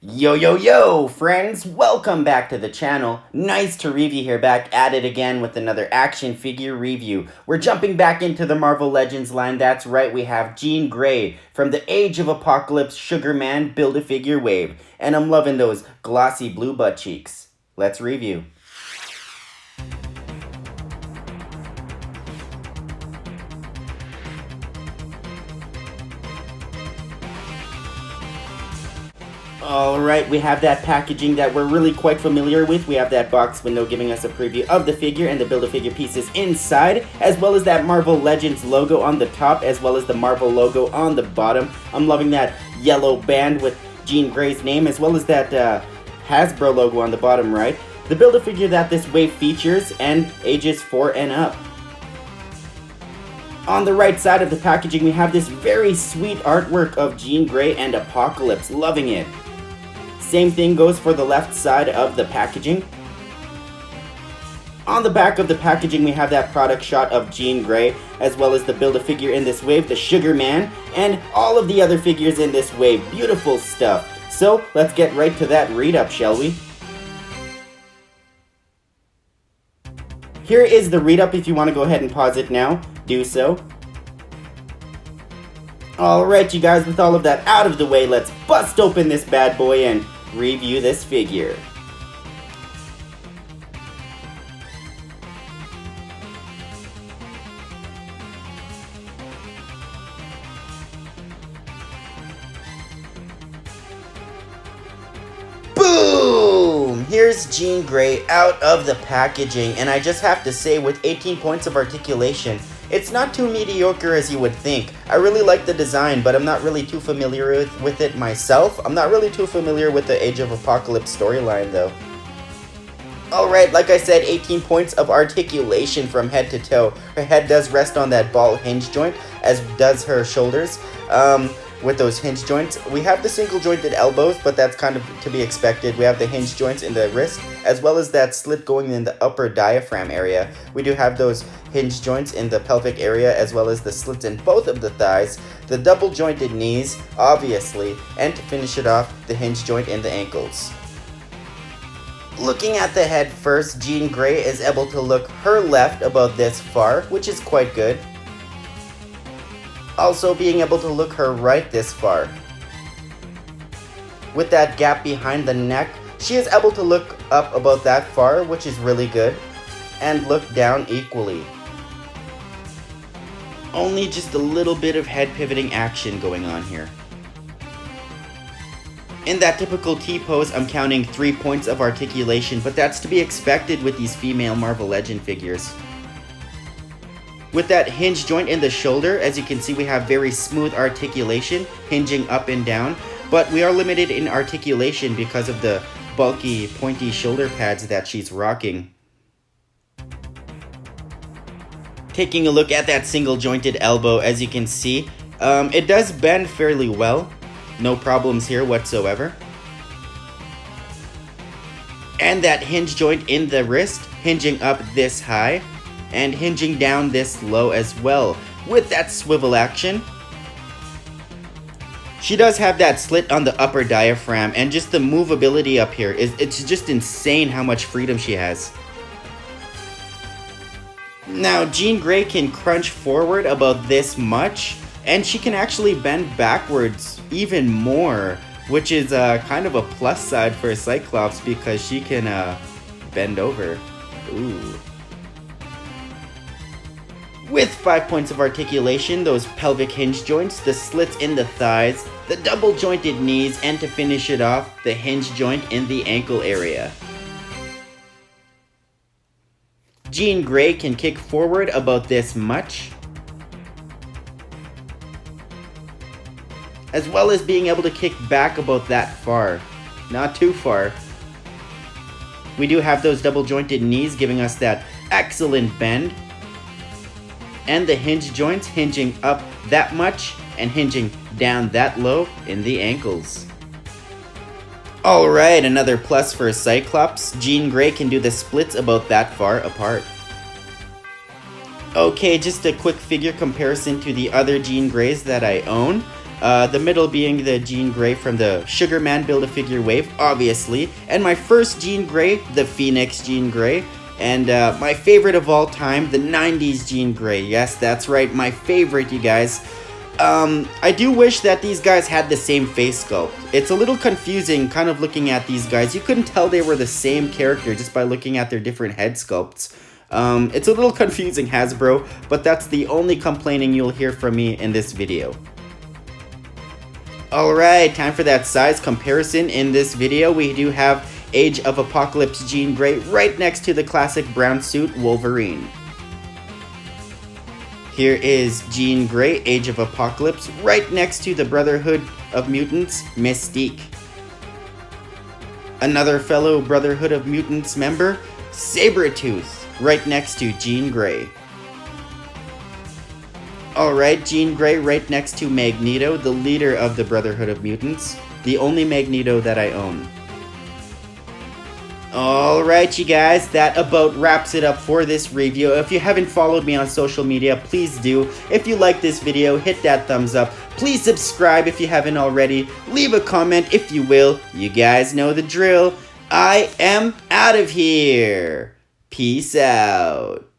Yo, yo, yo, friends! Welcome back to the channel. NiceToReevU here, back at it again with another action figure review. We're jumping back into the Marvel Legends line. That's right, we have Jean Grey from the Age of Apocalypse Sugar Man Build-A-Figure wave. And I'm loving those glossy blue butt cheeks. Let's review. Alright, we have that packaging that we're really quite familiar with. We have that box window giving us a preview of the figure and the Build-A-Figure pieces inside, as well as that Marvel Legends logo on the top, as well as the Marvel logo on the bottom. I'm loving that yellow band with Jean Grey's name, as well as that Hasbro logo on the bottom right. The Build-A-Figure that this wave features and ages 4 and up. On the right side of the packaging, we have this very sweet artwork of Jean Grey and Apocalypse. Loving it. Same thing goes for the left side of the packaging. On the back of the packaging, we have that product shot of Jean Grey, as well as the Build-A-Figure in this wave, the Sugar Man, and all of the other figures in this wave. Beautiful stuff. So, let's get right to that read-up, shall we? Here is the read-up. If you want to go ahead and pause it now, do so. Alright, you guys, with all of that out of the way, let's bust open this bad boy and review this figure. Boom! Here's Jean Grey out of the packaging, and I just have to say, with 18 points of articulation, it's not too mediocre as you would think. I really like the design, but I'm not really too familiar with it myself. I'm not really too familiar with the Age of Apocalypse storyline though. Alright, like I said, 18 points of articulation from head to toe. Her head does rest on that ball hinge joint, as does her shoulders. With those hinge joints. We have the single jointed elbows, but that's kind of to be expected. We have the hinge joints in the wrist, as well as that slit going in the upper diaphragm area. We do have those hinge joints in the pelvic area, as well as the slits in both of the thighs, the double jointed knees, obviously, and to finish it off, the hinge joint in the ankles. Looking at the head first, Jean Grey is able to look her left about this far, which is quite good. Also being able to look her right this far. With that gap behind the neck, she is able to look up about that far, which is really good, and look down equally. Only just a little bit of head pivoting action going on here. In that typical T-pose, I'm counting 3 points of articulation, but that's to be expected with these female Marvel Legend figures. With that hinge joint in the shoulder, as you can see, we have very smooth articulation, hinging up and down, but we are limited in articulation because of the bulky, pointy shoulder pads that she's rocking. Taking a look at that single jointed elbow, as you can see, it does bend fairly well. No problems here whatsoever. And that hinge joint in the wrist, hinging up this high, and hinging down this low as well, with that swivel action. She does have that slit on the upper diaphragm, and just the movability up here, it's just insane how much freedom she has. Now, Jean Grey can crunch forward about this much, and she can actually bend backwards even more, which is kind of a plus side for Cyclops because she can bend over. Ooh. With 5 points of articulation, those pelvic hinge joints, the slits in the thighs, the double jointed knees, and to finish it off, the hinge joint in the ankle area. Jean Grey can kick forward about this much, as well as being able to kick back about that far. Not too far. We do have those double jointed knees giving us that excellent bend, and the hinge joints hinging up that much and hinging down that low in the ankles. Alright, another plus for Cyclops. Jean Grey can do the splits about that far apart. Okay, just a quick figure comparison to the other Jean Greys that I own. The middle being the Jean Grey from the Sugar Man Build-A-Figure wave, obviously. And my first Jean Grey, the Phoenix Jean Grey. And my favorite of all time, the 90s Jean Grey. Yes, that's right, my favorite, you guys. I do wish that these guys had the same face sculpt. It's a little confusing kind of looking at these guys. You couldn't tell they were the same character just by looking at their different head sculpts. It's a little confusing, Hasbro, but that's the only complaining you'll hear from me in this video. Alright, time for that size comparison. In this video, we do have Age of Apocalypse Jean Grey right next to the classic brown suit Wolverine. Here is Jean Grey, Age of Apocalypse, right next to the Brotherhood of Mutants, Mystique. Another fellow Brotherhood of Mutants member, Sabretooth, right next to Jean Grey. Alright, Jean Grey right next to Magneto, the leader of the Brotherhood of Mutants, the only Magneto that I own. Alright, you guys, that about wraps it up for this review. If you haven't followed me on social media, please do. If you like this video, hit that thumbs up. Please subscribe if you haven't already. Leave a comment if you will. You guys know the drill. I am out of here. Peace out.